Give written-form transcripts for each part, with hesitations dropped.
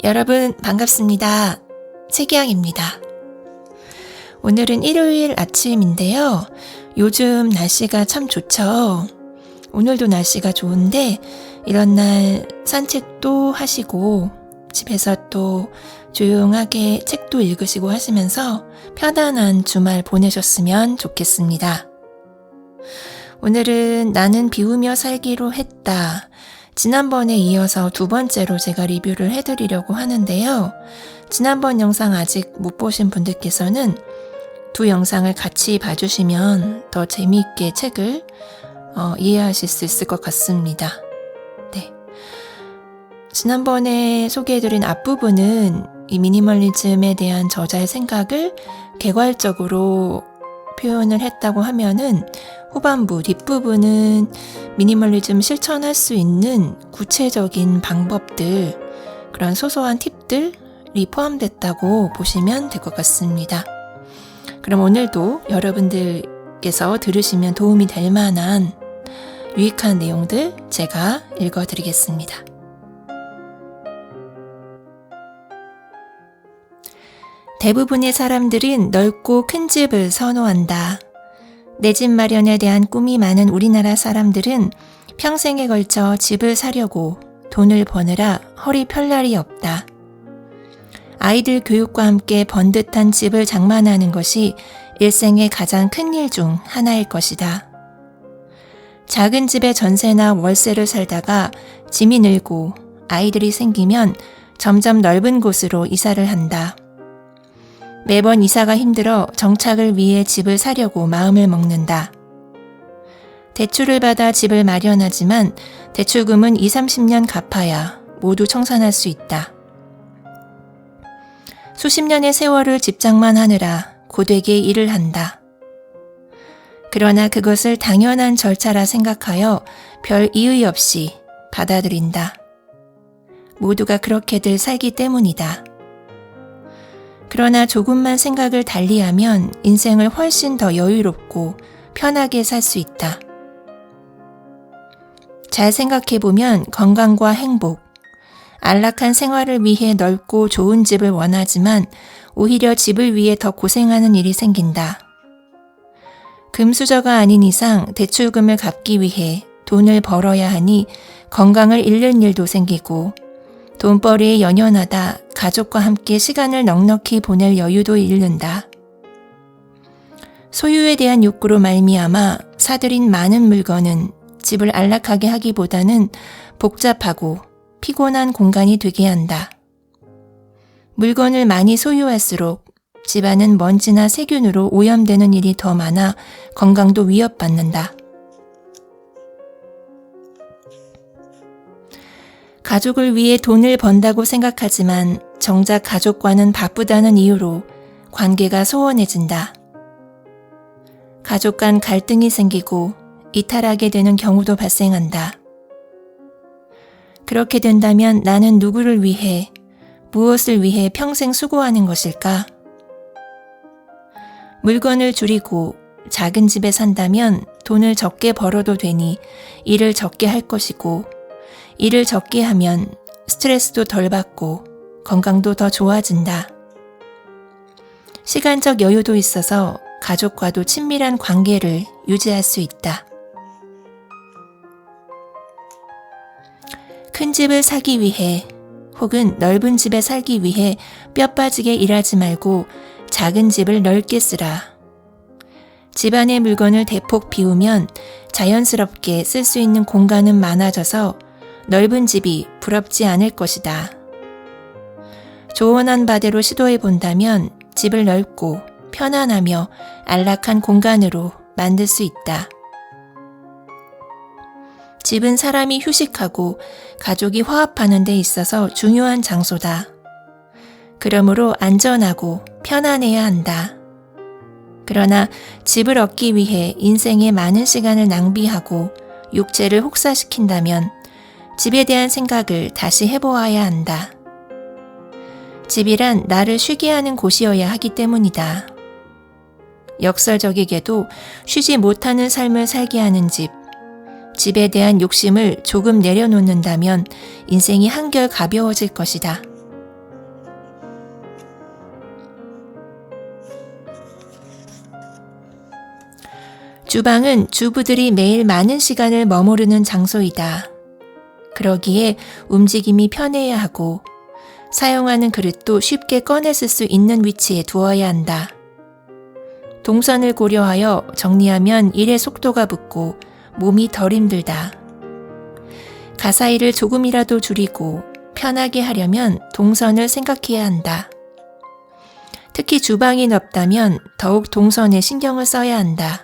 여러분 반갑습니다. 최기영입니다. 오늘은 일요일 아침인데요. 요즘 날씨가 참 좋죠. 오늘도 날씨가 좋은데 이런 날 산책도 하시고 집에서 또 조용하게 책도 읽으시고 하시면서 편안한 주말 보내셨으면 좋겠습니다. 오늘은 나는 비우며 살기로 했다. 지난번에 이어서 두 번째로 제가 리뷰를 해드리려고 하는데요. 지난번 영상 아직 못 보신 분들께서는 두 영상을 같이 봐주시면 더 재미있게 책을 이해하실 수 있을 것 같습니다. 네. 지난번에 소개해드린 앞부분은 이 미니멀리즘에 대한 저자의 생각을 개괄적으로 표현을 했다고 하면은 후반부, 뒷부분은 미니멀리즘 실천할 수 있는 구체적인 방법들, 그런 소소한 팁들이 포함됐다고 보시면 될 것 같습니다. 그럼 오늘도 여러분들께서 들으시면 도움이 될 만한 유익한 내용들 제가 읽어드리겠습니다. 대부분의 사람들은 넓고 큰 집을 선호한다. 내 집 마련에 대한 꿈이 많은 우리나라 사람들은 평생에 걸쳐 집을 사려고 돈을 버느라 허리 펼 날이 없다. 아이들 교육과 함께 번듯한 집을 장만하는 것이 일생의 가장 큰 일 중 하나일 것이다. 작은 집에 전세나 월세를 살다가 짐이 늘고 아이들이 생기면 점점 넓은 곳으로 이사를 한다. 매번 이사가 힘들어 정착을 위해 집을 사려고 마음을 먹는다. 대출을 받아 집을 마련하지만 대출금은 20-30년 갚아야 모두 청산할 수 있다. 수십 년의 세월을 집장만 하느라 고되게 일을 한다. 그러나 그것을 당연한 절차라 생각하여 별 이의 없이 받아들인다. 모두가 그렇게들 살기 때문이다. 그러나 조금만 생각을 달리하면 인생을 훨씬 더 여유롭고 편하게 살 수 있다. 잘 생각해보면 건강과 행복, 안락한 생활을 위해 넓고 좋은 집을 원하지만 오히려 집을 위해 더 고생하는 일이 생긴다. 금수저가 아닌 이상 대출금을 갚기 위해 돈을 벌어야 하니 건강을 잃는 일도 생기고 돈벌이에 연연하다 가족과 함께 시간을 넉넉히 보낼 여유도 잃는다. 소유에 대한 욕구로 말미암아 사들인 많은 물건은 집을 안락하게 하기보다는 복잡하고 피곤한 공간이 되게 한다. 물건을 많이 소유할수록 집안은 먼지나 세균으로 오염되는 일이 더 많아 건강도 위협받는다. 가족을 위해 돈을 번다고 생각하지만 정작 가족과는 바쁘다는 이유로 관계가 소원해진다. 가족 간 갈등이 생기고 이탈하게 되는 경우도 발생한다. 그렇게 된다면 나는 누구를 위해, 무엇을 위해 평생 수고하는 것일까? 물건을 줄이고 작은 집에 산다면 돈을 적게 벌어도 되니 일을 적게 할 것이고 일을 적게 하면 스트레스도 덜 받고 건강도 더 좋아진다. 시간적 여유도 있어서 가족과도 친밀한 관계를 유지할 수 있다. 큰 집을 사기 위해 혹은 넓은 집에 살기 위해 뼈 빠지게 일하지 말고 작은 집을 넓게 쓰라. 집안의 물건을 대폭 비우면 자연스럽게 쓸 수 있는 공간은 많아져서 넓은 집이 부럽지 않을 것이다. 조언한 바대로 시도해 본다면 집을 넓고 편안하며 안락한 공간으로 만들 수 있다. 집은 사람이 휴식하고 가족이 화합하는 데 있어서 중요한 장소다. 그러므로 안전하고 편안해야 한다. 그러나 집을 얻기 위해 인생의 많은 시간을 낭비하고 육체를 혹사시킨다면 집에 대한 생각을 다시 해보아야 한다. 집이란 나를 쉬게 하는 곳이어야 하기 때문이다. 역설적이게도 쉬지 못하는 삶을 살게 하는 집, 집에 대한 욕심을 조금 내려놓는다면 인생이 한결 가벼워질 것이다. 주방은 주부들이 매일 많은 시간을 머무르는 장소이다. 그러기에 움직임이 편해야 하고 사용하는 그릇도 쉽게 꺼내 쓸 수 있는 위치에 두어야 한다. 동선을 고려하여 정리하면 일의 속도가 붙고 몸이 덜 힘들다. 가사일을 조금이라도 줄이고 편하게 하려면 동선을 생각해야 한다. 특히 주방이 넓다면 더욱 동선에 신경을 써야 한다.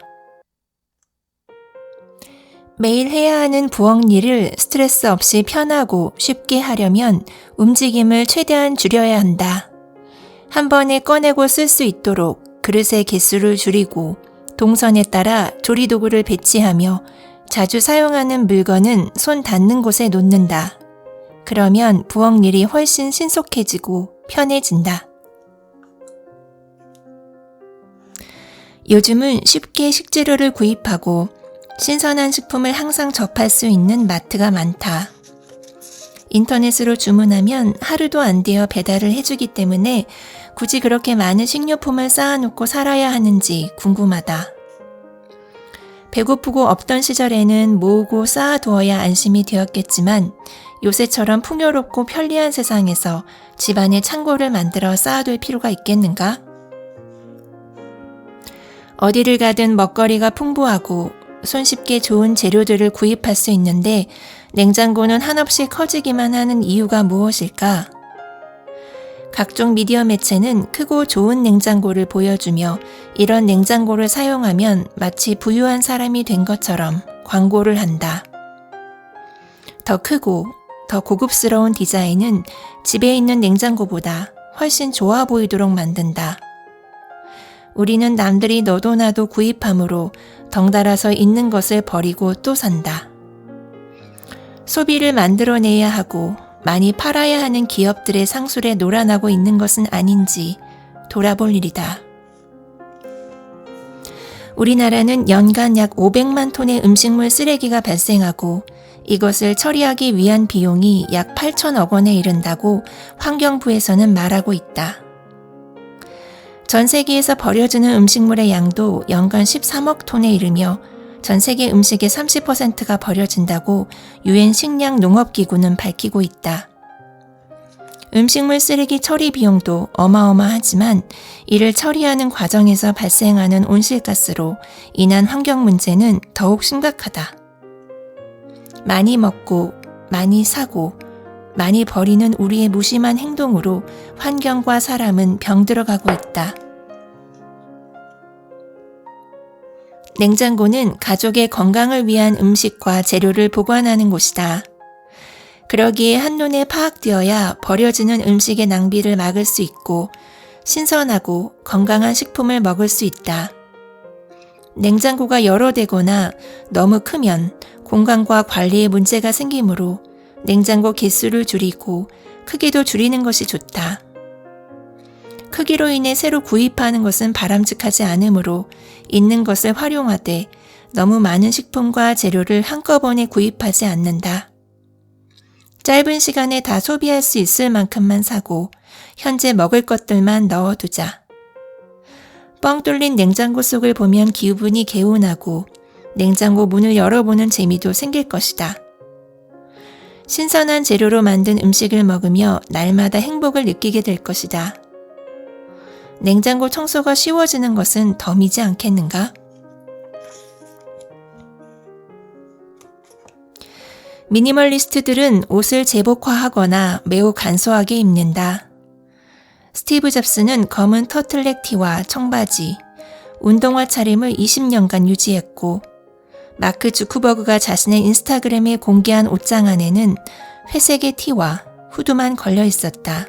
매일 해야 하는 부엌 일을 스트레스 없이 편하고 쉽게 하려면 움직임을 최대한 줄여야 한다. 한 번에 꺼내고 쓸 수 있도록 그릇의 개수를 줄이고 동선에 따라 조리도구를 배치하며 자주 사용하는 물건은 손 닿는 곳에 놓는다. 그러면 부엌 일이 훨씬 신속해지고 편해진다. 요즘은 쉽게 식재료를 구입하고 신선한 식품을 항상 접할 수 있는 마트가 많다. 인터넷으로 주문하면 하루도 안 되어 배달을 해주기 때문에 굳이 그렇게 많은 식료품을 쌓아놓고 살아야 하는지 궁금하다. 배고프고 없던 시절에는 모으고 쌓아두어야 안심이 되었겠지만 요새처럼 풍요롭고 편리한 세상에서 집안에 창고를 만들어 쌓아둘 필요가 있겠는가? 어디를 가든 먹거리가 풍부하고 손쉽게 좋은 재료들을 구입할 수 있는데 냉장고는 한없이 커지기만 하는 이유가 무엇일까? 각종 미디어 매체는 크고 좋은 냉장고를 보여주며 이런 냉장고를 사용하면 마치 부유한 사람이 된 것처럼 광고를 한다. 더 크고 더 고급스러운 디자인은 집에 있는 냉장고보다 훨씬 좋아 보이도록 만든다. 우리는 남들이 너도 나도 구입함으로 덩달아서 있는 것을 버리고 또 산다. 소비를 만들어내야 하고 많이 팔아야 하는 기업들의 상술에 놀아나고 있는 것은 아닌지 돌아볼 일이다. 우리나라는 연간 약 500만 톤의 음식물 쓰레기가 발생하고 이것을 처리하기 위한 비용이 약 8천억 원에 이른다고 환경부에서는 말하고 있다. 전 세계에서 버려지는 음식물의 양도 연간 13억 톤에 이르며 전 세계 음식의 30%가 버려진다고 유엔 식량 농업기구는 밝히고 있다. 음식물 쓰레기 처리 비용도 어마어마하지만 이를 처리하는 과정에서 발생하는 온실가스로 인한 환경 문제는 더욱 심각하다. 많이 먹고 많이 사고 많이 버리는 우리의 무심한 행동으로 환경과 사람은 병들어가고 있다. 냉장고는 가족의 건강을 위한 음식과 재료를 보관하는 곳이다. 그러기에 한눈에 파악되어야 버려지는 음식의 낭비를 막을 수 있고 신선하고 건강한 식품을 먹을 수 있다. 냉장고가 여러 대거나 너무 크면 공간과 관리에 문제가 생기므로 냉장고 개수를 줄이고 크기도 줄이는 것이 좋다. 크기로 인해 새로 구입하는 것은 바람직하지 않으므로 있는 것을 활용하되 너무 많은 식품과 재료를 한꺼번에 구입하지 않는다. 짧은 시간에 다 소비할 수 있을 만큼만 사고 현재 먹을 것들만 넣어두자. 뻥 뚫린 냉장고 속을 보면 기분이 개운하고 냉장고 문을 열어보는 재미도 생길 것이다. 신선한 재료로 만든 음식을 먹으며 날마다 행복을 느끼게 될 것이다. 냉장고 청소가 쉬워지는 것은 덤이지 않겠는가? 미니멀리스트들은 옷을 제복화하거나 매우 간소하게 입는다. 스티브 잡스는 검은 터틀넥 티와 청바지, 운동화 차림을 20년간 유지했고 마크 주크버그가 자신의 인스타그램에 공개한 옷장 안에는 회색의 티와 후드만 걸려 있었다.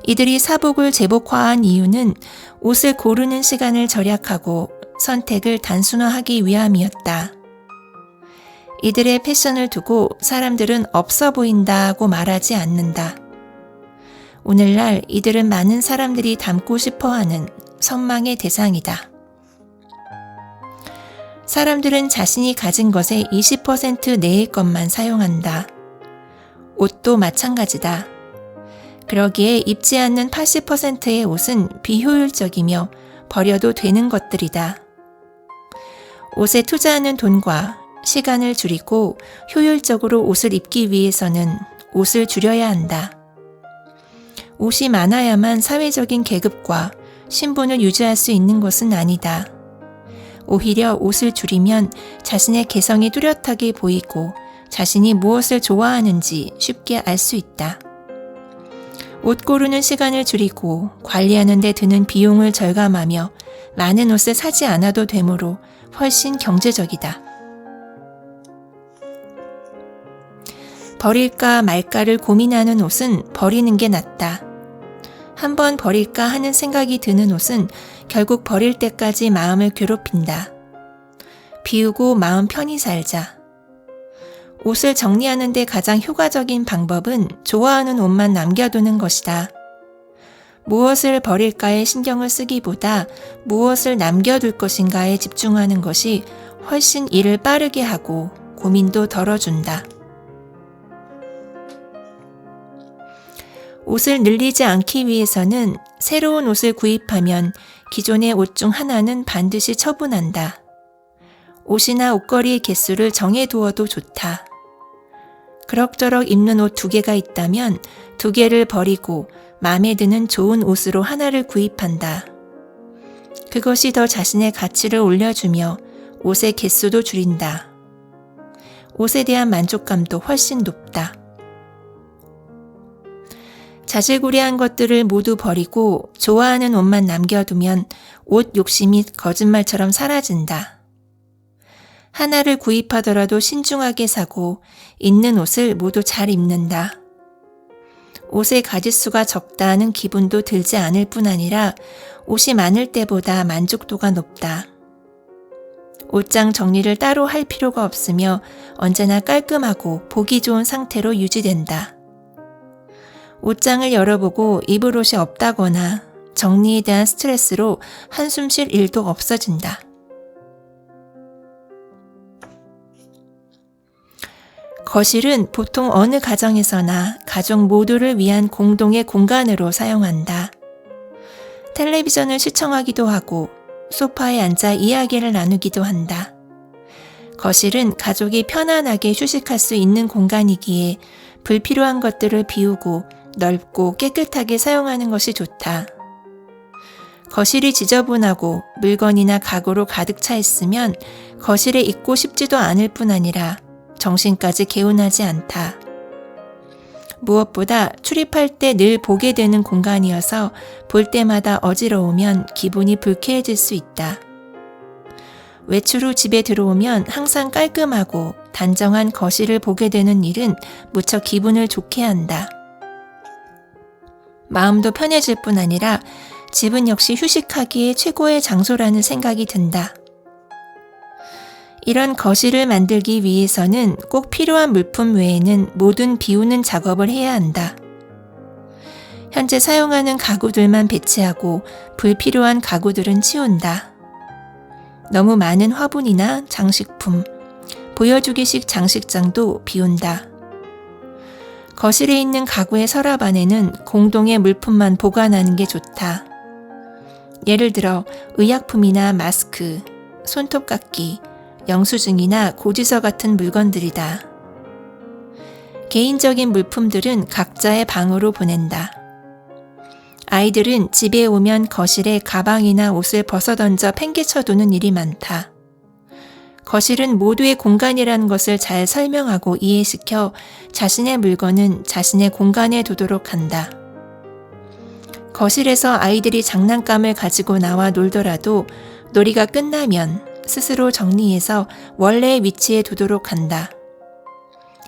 이들이 사복을 제복화한 이유는 옷을 고르는 시간을 절약하고 선택을 단순화하기 위함이었다. 이들의 패션을 두고 사람들은 없어 보인다고 말하지 않는다. 오늘날 이들은 많은 사람들이 닮고 싶어하는 선망의 대상이다. 사람들은 자신이 가진 것의 20% 내의 것만 사용한다. 옷도 마찬가지다. 그러기에 입지 않는 80%의 옷은 비효율적이며 버려도 되는 것들이다. 옷에 투자하는 돈과 시간을 줄이고 효율적으로 옷을 입기 위해서는 옷을 줄여야 한다. 옷이 많아야만 사회적인 계급과 신분을 유지할 수 있는 것은 아니다. 오히려 옷을 줄이면 자신의 개성이 뚜렷하게 보이고 자신이 무엇을 좋아하는지 쉽게 알 수 있다. 옷 고르는 시간을 줄이고 관리하는 데 드는 비용을 절감하며 많은 옷을 사지 않아도 되므로 훨씬 경제적이다. 버릴까 말까를 고민하는 옷은 버리는 게 낫다. 한번 버릴까 하는 생각이 드는 옷은 결국 버릴 때까지 마음을 괴롭힌다. 비우고 마음 편히 살자. 옷을 정리하는 데 가장 효과적인 방법은 좋아하는 옷만 남겨두는 것이다. 무엇을 버릴까에 신경을 쓰기보다 무엇을 남겨둘 것인가에 집중하는 것이 훨씬 일을 빠르게 하고 고민도 덜어준다. 옷을 늘리지 않기 위해서는 새로운 옷을 구입하면 기존의 옷 중 하나는 반드시 처분한다. 옷이나 옷걸이의 개수를 정해두어도 좋다. 그럭저럭 입는 옷 2개가 있다면 2개를 버리고 마음에 드는 좋은 옷으로 하나를 구입한다. 그것이 더 자신의 가치를 올려주며 옷의 개수도 줄인다. 옷에 대한 만족감도 훨씬 높다. 자질구레한 것들을 모두 버리고 좋아하는 옷만 남겨두면 옷 욕심이 거짓말처럼 사라진다. 하나를 구입하더라도 신중하게 사고 있는 옷을 모두 잘 입는다. 옷의 가짓수가 적다는 기분도 들지 않을 뿐 아니라 옷이 많을 때보다 만족도가 높다. 옷장 정리를 따로 할 필요가 없으며 언제나 깔끔하고 보기 좋은 상태로 유지된다. 옷장을 열어보고 입을 옷이 없다거나 정리에 대한 스트레스로 한숨 쉴 일도 없어진다. 거실은 보통 어느 가정에서나 가족 모두를 위한 공동의 공간으로 사용한다. 텔레비전을 시청하기도 하고 소파에 앉아 이야기를 나누기도 한다. 거실은 가족이 편안하게 휴식할 수 있는 공간이기에 불필요한 것들을 비우고 넓고 깨끗하게 사용하는 것이 좋다. 거실이 지저분하고 물건이나 가구로 가득 차 있으면 거실에 있고 싶지도 않을 뿐 아니라 정신까지 개운하지 않다. 무엇보다 출입할 때 늘 보게 되는 공간이어서 볼 때마다 어지러우면 기분이 불쾌해질 수 있다. 외출 후 집에 들어오면 항상 깔끔하고 단정한 거실을 보게 되는 일은 무척 기분을 좋게 한다. 마음도 편해질 뿐 아니라 집은 역시 휴식하기에 최고의 장소라는 생각이 든다. 이런 거실을 만들기 위해서는 꼭 필요한 물품 외에는 모든 비우는 작업을 해야 한다. 현재 사용하는 가구들만 배치하고 불필요한 가구들은 치운다. 너무 많은 화분이나 장식품, 보여주기식 장식장도 비운다. 거실에 있는 가구의 서랍 안에는 공동의 물품만 보관하는 게 좋다. 예를 들어 의약품이나 마스크, 손톱깎이, 영수증이나 고지서 같은 물건들이다. 개인적인 물품들은 각자의 방으로 보낸다. 아이들은 집에 오면 거실에 가방이나 옷을 벗어던져 팽개쳐두는 일이 많다. 거실은 모두의 공간이라는 것을 잘 설명하고 이해시켜 자신의 물건은 자신의 공간에 두도록 한다. 거실에서 아이들이 장난감을 가지고 나와 놀더라도 놀이가 끝나면 스스로 정리해서 원래의 위치에 두도록 한다.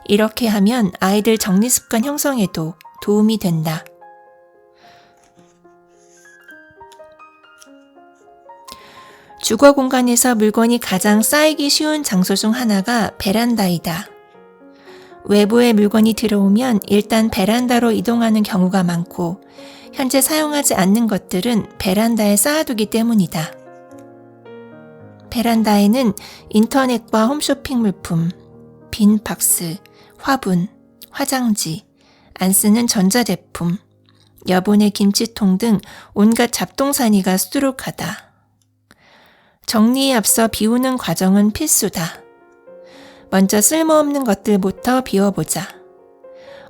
이렇게 하면 아이들 정리 습관 형성에도 도움이 된다. 주거 공간에서 물건이 가장 쌓이기 쉬운 장소 중 하나가 베란다이다. 외부의 물건이 들어오면 일단 베란다로 이동하는 경우가 많고 현재 사용하지 않는 것들은 베란다에 쌓아두기 때문이다. 베란다에는 인터넷과 홈쇼핑 물품, 빈 박스, 화분, 화장지, 안 쓰는 전자제품, 여분의 김치통 등 온갖 잡동사니가 수두룩하다. 정리에 앞서 비우는 과정은 필수다. 먼저 쓸모없는 것들부터 비워보자.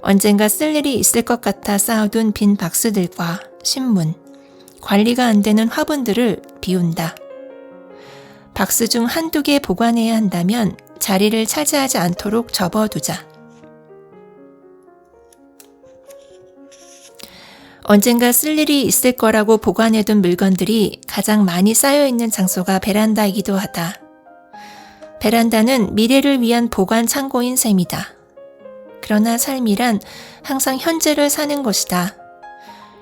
언젠가 쓸 일이 있을 것 같아 쌓아둔 빈 박스들과 신문, 관리가 안 되는 화분들을 비운다. 박스 중 한두 개 보관해야 한다면 자리를 차지하지 않도록 접어두자. 언젠가 쓸 일이 있을 거라고 보관해둔 물건들이 가장 많이 쌓여있는 장소가 베란다이기도 하다. 베란다는 미래를 위한 보관 창고인 셈이다. 그러나 삶이란 항상 현재를 사는 것이다.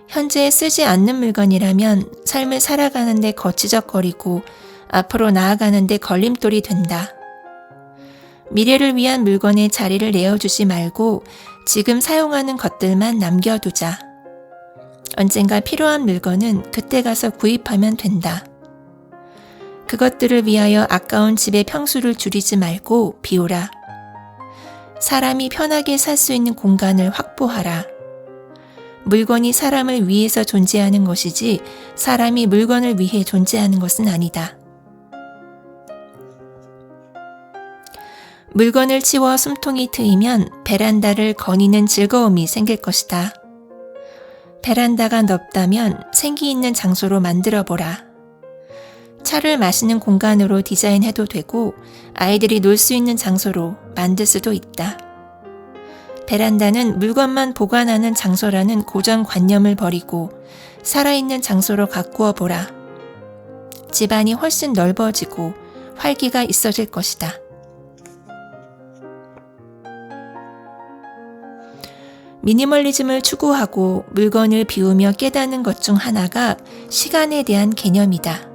현재에 쓰지 않는 물건이라면 삶을 살아가는데 거치적거리고 앞으로 나아가는데 걸림돌이 된다. 미래를 위한 물건에 자리를 내어주지 말고 지금 사용하는 것들만 남겨두자. 언젠가 필요한 물건은 그때 가서 구입하면 된다. 그것들을 위하여 아까운 집의 평수를 줄이지 말고 비우라. 사람이 편하게 살 수 있는 공간을 확보하라. 물건이 사람을 위해서 존재하는 것이지 사람이 물건을 위해 존재하는 것은 아니다. 물건을 치워 숨통이 트이면 베란다를 거니는 즐거움이 생길 것이다. 베란다가 넓다면 생기 있는 장소로 만들어보라. 차를 마시는 공간으로 디자인해도 되고 아이들이 놀 수 있는 장소로 만들 수도 있다. 베란다는 물건만 보관하는 장소라는 고정관념을 버리고 살아있는 장소로 가꾸어 보라. 집안이 훨씬 넓어지고 활기가 있어질 것이다. 미니멀리즘을 추구하고 물건을 비우며 깨닫는 것 중 하나가 시간에 대한 개념이다.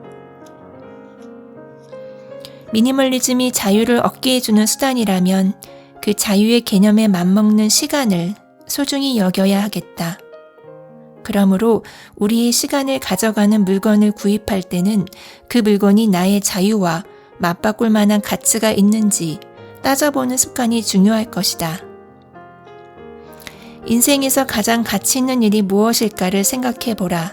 미니멀리즘이 자유를 얻게 해주는 수단이라면 그 자유의 개념에 맞먹는 시간을 소중히 여겨야 하겠다. 그러므로 우리의 시간을 가져가는 물건을 구입할 때는 그 물건이 나의 자유와 맞바꿀 만한 가치가 있는지 따져보는 습관이 중요할 것이다. 인생에서 가장 가치 있는 일이 무엇일까를 생각해보라.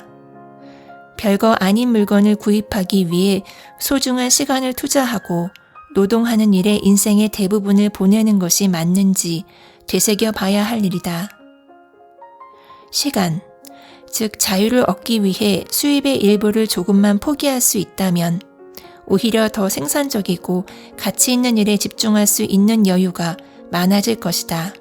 별거 아닌 물건을 구입하기 위해 소중한 시간을 투자하고 노동하는 일에 인생의 대부분을 보내는 것이 맞는지 되새겨 봐야 할 일이다. 시간, 즉 자유를 얻기 위해 수입의 일부를 조금만 포기할 수 있다면 오히려 더 생산적이고 가치 있는 일에 집중할 수 있는 여유가 많아질 것이다.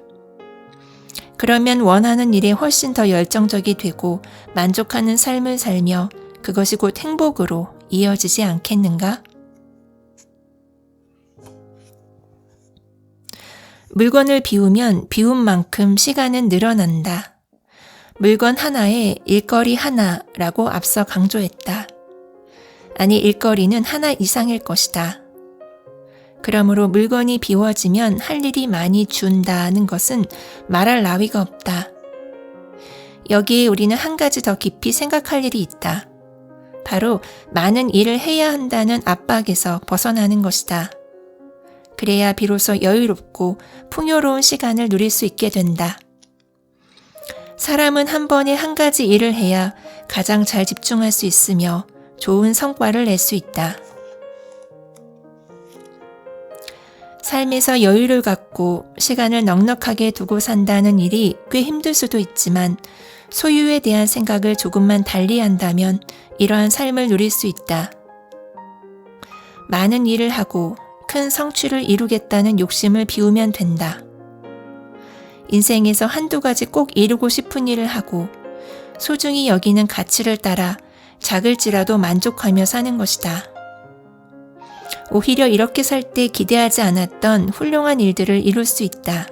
그러면 원하는 일에 훨씬 더 열정적이 되고 만족하는 삶을 살며 그것이 곧 행복으로 이어지지 않겠는가? 물건을 비우면 비운 만큼 시간은 늘어난다. 물건 하나에 일거리 하나라고 앞서 강조했다. 아니, 일거리는 하나 이상일 것이다. 그러므로 물건이 비워지면 할 일이 많이 준다는 것은 말할 나위가 없다. 여기에 우리는 한 가지 더 깊이 생각할 일이 있다. 바로 많은 일을 해야 한다는 압박에서 벗어나는 것이다. 그래야 비로소 여유롭고 풍요로운 시간을 누릴 수 있게 된다. 사람은 한 번에 한 가지 일을 해야 가장 잘 집중할 수 있으며 좋은 성과를 낼 수 있다. 삶에서 여유를 갖고 시간을 넉넉하게 두고 산다는 일이 꽤 힘들 수도 있지만 소유에 대한 생각을 조금만 달리한다면 이러한 삶을 누릴 수 있다. 많은 일을 하고 큰 성취를 이루겠다는 욕심을 비우면 된다. 인생에서 한두 가지 꼭 이루고 싶은 일을 하고 소중히 여기는 가치를 따라 작을지라도 만족하며 사는 것이다. 오히려 이렇게 살 때 기대하지 않았던 훌륭한 일들을 이룰 수 있다.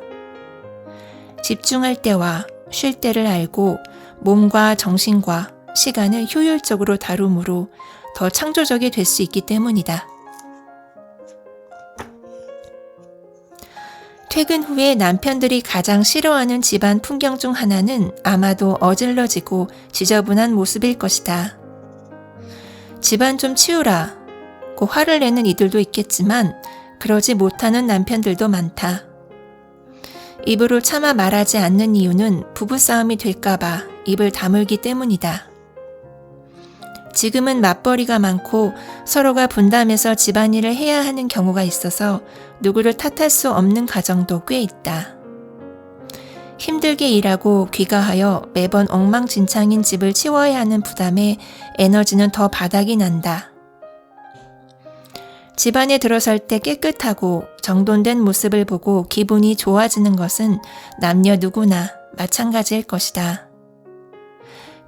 집중할 때와 쉴 때를 알고 몸과 정신과 시간을 효율적으로 다루므로 더 창조적이 될 수 있기 때문이다. 퇴근 후에 남편들이 가장 싫어하는 집안 풍경 중 하나는 아마도 어질러지고 지저분한 모습일 것이다. 집안 좀 치우라 고 화를 내는 이들도 있겠지만 그러지 못하는 남편들도 많다. 입으로 차마 말하지 않는 이유는 부부싸움이 될까봐 입을 다물기 때문이다. 지금은 맞벌이가 많고 서로가 분담해서 집안일을 해야 하는 경우가 있어서 누구를 탓할 수 없는 가정도 꽤 있다. 힘들게 일하고 귀가하여 매번 엉망진창인 집을 치워야 하는 부담에 에너지는 더 바닥이 난다. 집안에 들어설 때 깨끗하고 정돈된 모습을 보고 기분이 좋아지는 것은 남녀 누구나 마찬가지일 것이다.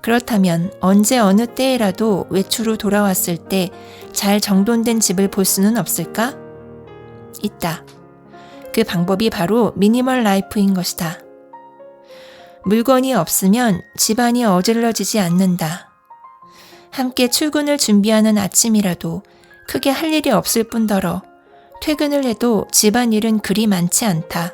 그렇다면 언제 어느 때에라도 외출 후 돌아왔을 때 잘 정돈된 집을 볼 수는 없을까? 있다. 그 방법이 바로 미니멀 라이프인 것이다. 물건이 없으면 집안이 어질러지지 않는다. 함께 출근을 준비하는 아침이라도 크게 할 일이 없을 뿐더러 퇴근을 해도 집안일은 그리 많지 않다.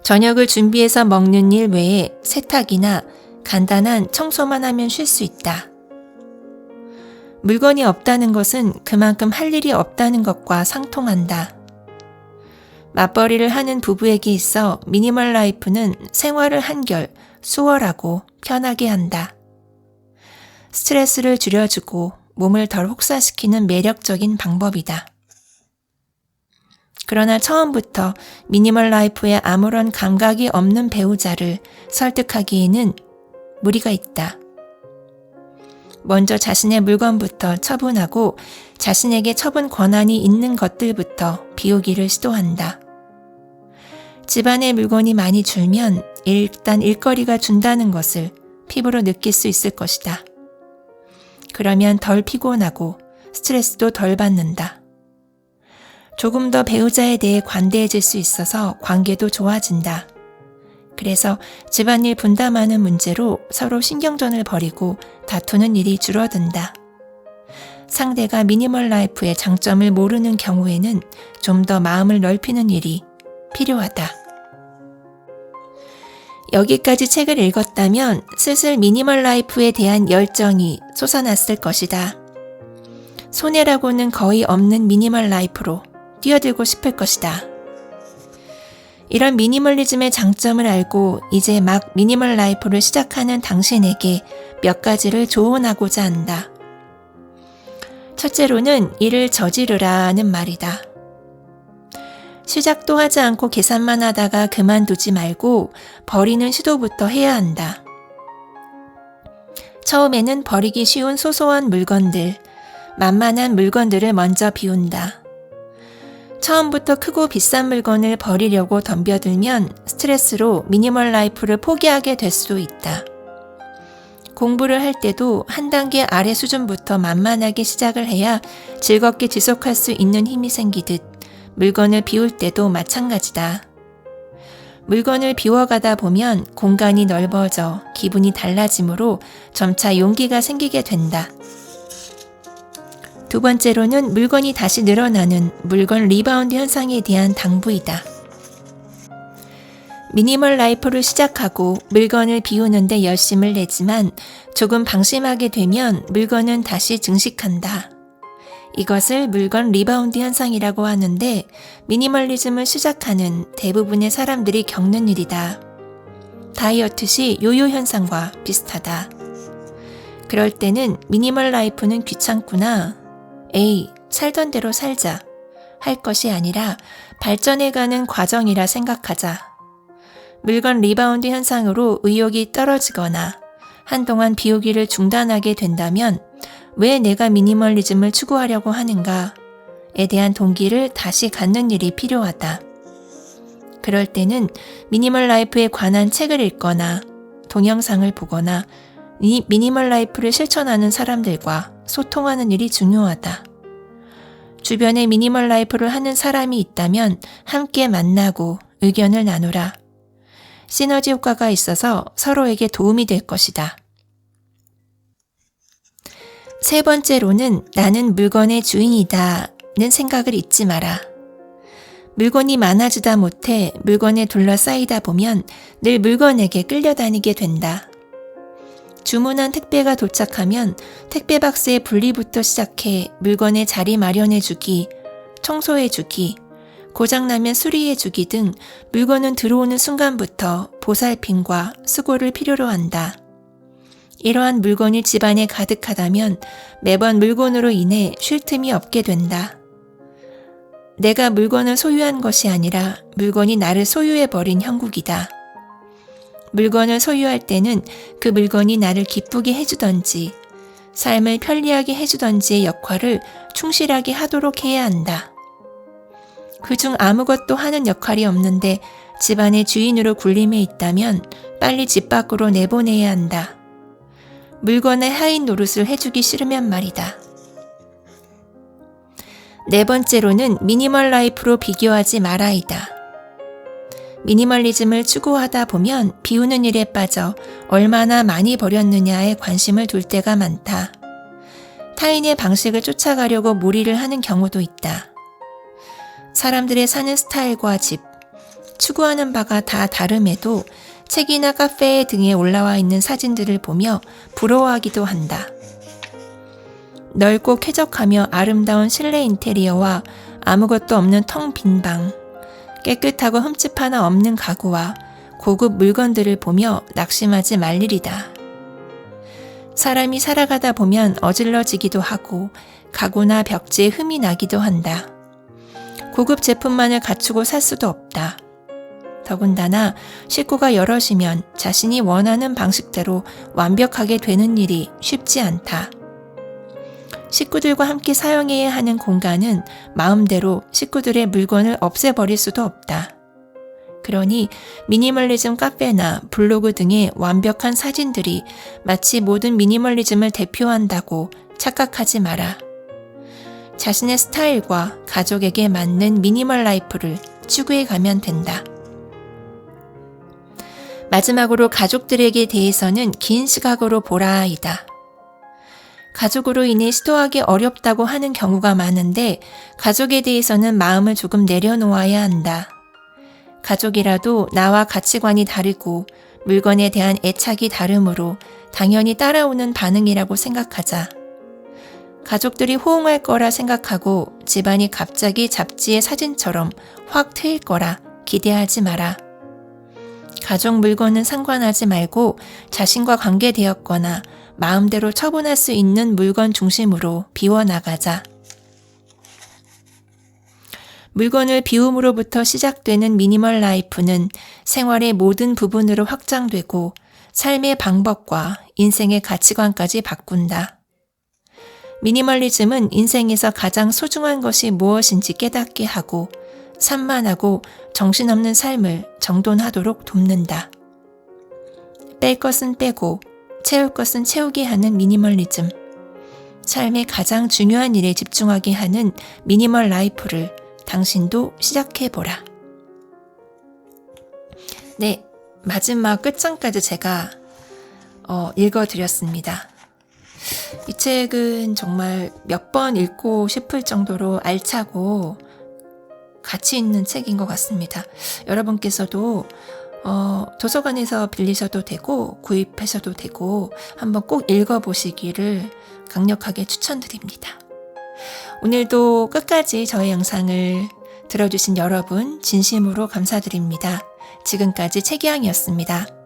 저녁을 준비해서 먹는 일 외에 세탁이나 간단한 청소만 하면 쉴 수 있다. 물건이 없다는 것은 그만큼 할 일이 없다는 것과 상통한다. 맞벌이를 하는 부부에게 있어 미니멀 라이프는 생활을 한결 수월하고 편하게 한다. 스트레스를 줄여주고 몸을 덜 혹사시키는 매력적인 방법이다. 그러나 처음부터 미니멀 라이프에 아무런 감각이 없는 배우자를 설득하기에는 무리가 있다. 먼저 자신의 물건부터 처분하고 자신에게 처분 권한이 있는 것들부터 비우기를 시도한다. 집안에 물건이 많이 줄면 일단 일거리가 준다는 것을 피부로 느낄 수 있을 것이다. 그러면 덜 피곤하고 스트레스도 덜 받는다. 조금 더 배우자에 대해 관대해질 수 있어서 관계도 좋아진다. 그래서 집안일 분담하는 문제로 서로 신경전을 벌이고 다투는 일이 줄어든다. 상대가 미니멀 라이프의 장점을 모르는 경우에는 좀 더 마음을 넓히는 일이 필요하다. 여기까지 책을 읽었다면 슬슬 미니멀 라이프에 대한 열정이 솟아났을 것이다. 손해라고는 거의 없는 미니멀 라이프로 뛰어들고 싶을 것이다. 이런 미니멀리즘의 장점을 알고 이제 막 미니멀 라이프를 시작하는 당신에게 몇 가지를 조언하고자 한다. 첫째로는 일을 저지르라는 말이다. 시작도 하지 않고 계산만 하다가 그만두지 말고 버리는 시도부터 해야 한다. 처음에는 버리기 쉬운 소소한 물건들, 만만한 물건들을 먼저 비운다. 처음부터 크고 비싼 물건을 버리려고 덤벼들면 스트레스로 미니멀 라이프를 포기하게 될 수도 있다. 공부를 할 때도 한 단계 아래 수준부터 만만하게 시작을 해야 즐겁게 지속할 수 있는 힘이 생기듯 물건을 비울 때도 마찬가지다. 물건을 비워가다 보면 공간이 넓어져 기분이 달라지므로 점차 용기가 생기게 된다. 두 번째로는 물건이 다시 늘어나는 물건 리바운드 현상에 대한 당부이다. 미니멀 라이프를 시작하고 물건을 비우는데 열심을 내지만 조금 방심하게 되면 물건은 다시 증식한다. 이것을 물건 리바운드 현상이라고 하는데 미니멀리즘을 시작하는 대부분의 사람들이 겪는 일이다. 다이어트 시 요요 현상과 비슷하다. 그럴 때는 미니멀 라이프는 귀찮구나. 에이, 살던 대로 살자. 할 것이 아니라 발전해가는 과정이라 생각하자. 물건 리바운드 현상으로 의욕이 떨어지거나 한동안 비우기를 중단하게 된다면 왜 내가 미니멀리즘을 추구하려고 하는가에 대한 동기를 다시 갖는 일이 필요하다. 그럴 때는 미니멀 라이프에 관한 책을 읽거나 동영상을 보거나 이 미니멀 라이프를 실천하는 사람들과 소통하는 일이 중요하다. 주변에 미니멀 라이프를 하는 사람이 있다면 함께 만나고 의견을 나누라. 시너지 효과가 있어서 서로에게 도움이 될 것이다. 세 번째로는 나는 물건의 주인이다는 생각을 잊지 마라. 물건이 많아지다 못해 물건에 둘러싸이다 보면 늘 물건에게 끌려다니게 된다. 주문한 택배가 도착하면 택배 박스의 분리부터 시작해 물건의 자리 마련해주기, 청소해주기, 고장나면 수리해주기 등 물건은 들어오는 순간부터 보살핌과 수고를 필요로 한다. 이러한 물건이 집안에 가득하다면 매번 물건으로 인해 쉴 틈이 없게 된다. 내가 물건을 소유한 것이 아니라 물건이 나를 소유해버린 형국이다. 물건을 소유할 때는 그 물건이 나를 기쁘게 해주던지 삶을 편리하게 해주던지의 역할을 충실하게 하도록 해야 한다. 그중 아무것도 하는 역할이 없는데 집안의 주인으로 군림해 있다면 빨리 집 밖으로 내보내야 한다. 물건의 하인 노릇을 해주기 싫으면 말이다. 네 번째로는 미니멀 라이프로 비교하지 마라이다. 미니멀리즘을 추구하다 보면 비우는 일에 빠져 얼마나 많이 버렸느냐에 관심을 둘 때가 많다. 타인의 방식을 쫓아가려고 무리를 하는 경우도 있다. 사람들의 사는 스타일과 집, 추구하는 바가 다 다름에도 책이나 카페 등에 올라와 있는 사진들을 보며 부러워하기도 한다. 넓고 쾌적하며 아름다운 실내 인테리어와 아무것도 없는 텅 빈 방, 깨끗하고 흠집 하나 없는 가구와 고급 물건들을 보며 낙심하지 말 일이다. 사람이 살아가다 보면 어질러지기도 하고 가구나 벽지에 흠이 나기도 한다. 고급 제품만을 갖추고 살 수도 없다. 더군다나 식구가 여럿이면 자신이 원하는 방식대로 완벽하게 되는 일이 쉽지 않다. 식구들과 함께 사용해야 하는 공간은 마음대로 식구들의 물건을 없애버릴 수도 없다. 그러니 미니멀리즘 카페나 블로그 등의 완벽한 사진들이 마치 모든 미니멀리즘을 대표한다고 착각하지 마라. 자신의 스타일과 가족에게 맞는 미니멀 라이프를 추구해 가면 된다. 마지막으로 가족들에게 대해서는 긴 시각으로 보라이다. 가족으로 인해 시도하기 어렵다고 하는 경우가 많은데 가족에 대해서는 마음을 조금 내려놓아야 한다. 가족이라도 나와 가치관이 다르고 물건에 대한 애착이 다르므로 당연히 따라오는 반응이라고 생각하자. 가족들이 호응할 거라 생각하고 집안이 갑자기 잡지의 사진처럼 확 트일 거라 기대하지 마라. 가족 물건은 상관하지 말고 자신과 관계되었거나 마음대로 처분할 수 있는 물건 중심으로 비워나가자. 물건을 비움으로부터 시작되는 미니멀 라이프는 생활의 모든 부분으로 확장되고 삶의 방법과 인생의 가치관까지 바꾼다. 미니멀리즘은 인생에서 가장 소중한 것이 무엇인지 깨닫게 하고 산만하고 정신없는 삶을 정돈하도록 돕는다. 뺄 것은 빼고 채울 것은 채우게 하는 미니멀리즘. 삶의 가장 중요한 일에 집중하게 하는 미니멀 라이프를 당신도 시작해보라. 네, 마지막 끝장까지 제가 읽어드렸습니다. 이 책은 정말 몇 번 읽고 싶을 정도로 알차고 가치 있는 책인 것 같습니다. 여러분께서도 도서관에서 빌리셔도 되고 구입하셔도 되고 한번 꼭 읽어보시기를 강력하게 추천드립니다. 오늘도 끝까지 저의 영상을 들어주신 여러분 진심으로 감사드립니다. 지금까지 책이양이었습니다.